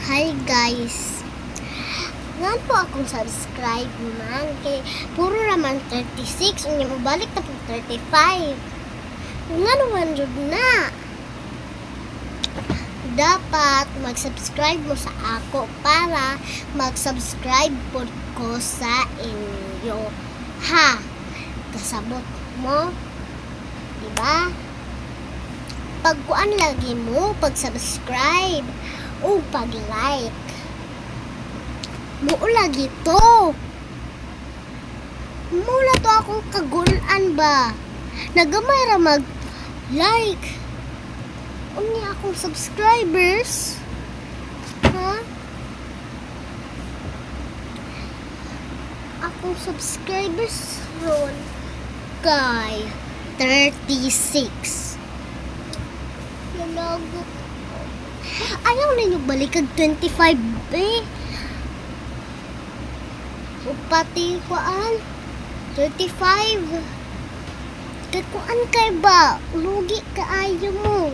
Hi guys. Nga po akong subscribe man. Kay puro naman 36. Unya mo balik na po 35. Nga naman jud na. Dapat mag-subscribe mo sa ako para mag-subscribe po ko sa inyo. Ha? Kasabot mo? Diba? Pagkuan lagi mo, pag-subscribe o pag-like. Mo lagi to. Mula to akong kagulan ba? Nagamay ra mag-like. Unya akong subscribers. Ha? Akong subscribers ron kay 36. Lalago. Ayaw ninyo balik kag 25 eh. O pati kuan 35. Kay kuan kay ba? Lugi kaayo mo.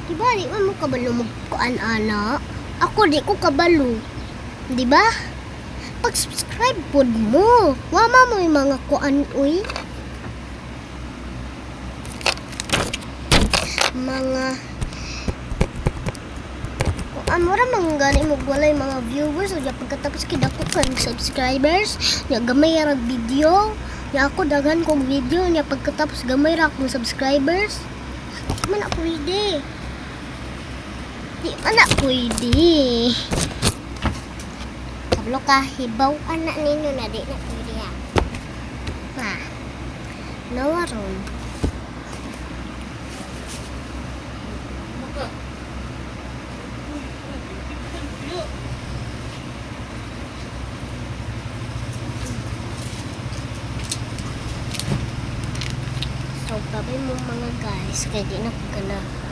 Diba, di mo kabalo magkuan ana? Ako di ko kabalo. Diba? Pag-subscribe pod mo. Wama mo yung mga kuan uy. Mga kuan mo ra manggani mo walay mga viewers o pagkatapos kidako kan subscribers, nya gamay ra video. Nya ako daghan kong video nya pagkatapos gamay ra akong subscribers. Di man na pwede. Di man na pwede. Kablo ka, hibaw anak ninyo na di na pwede ha. Ha. Nawaron. So, babay mo mga guys, kaya di na ko gana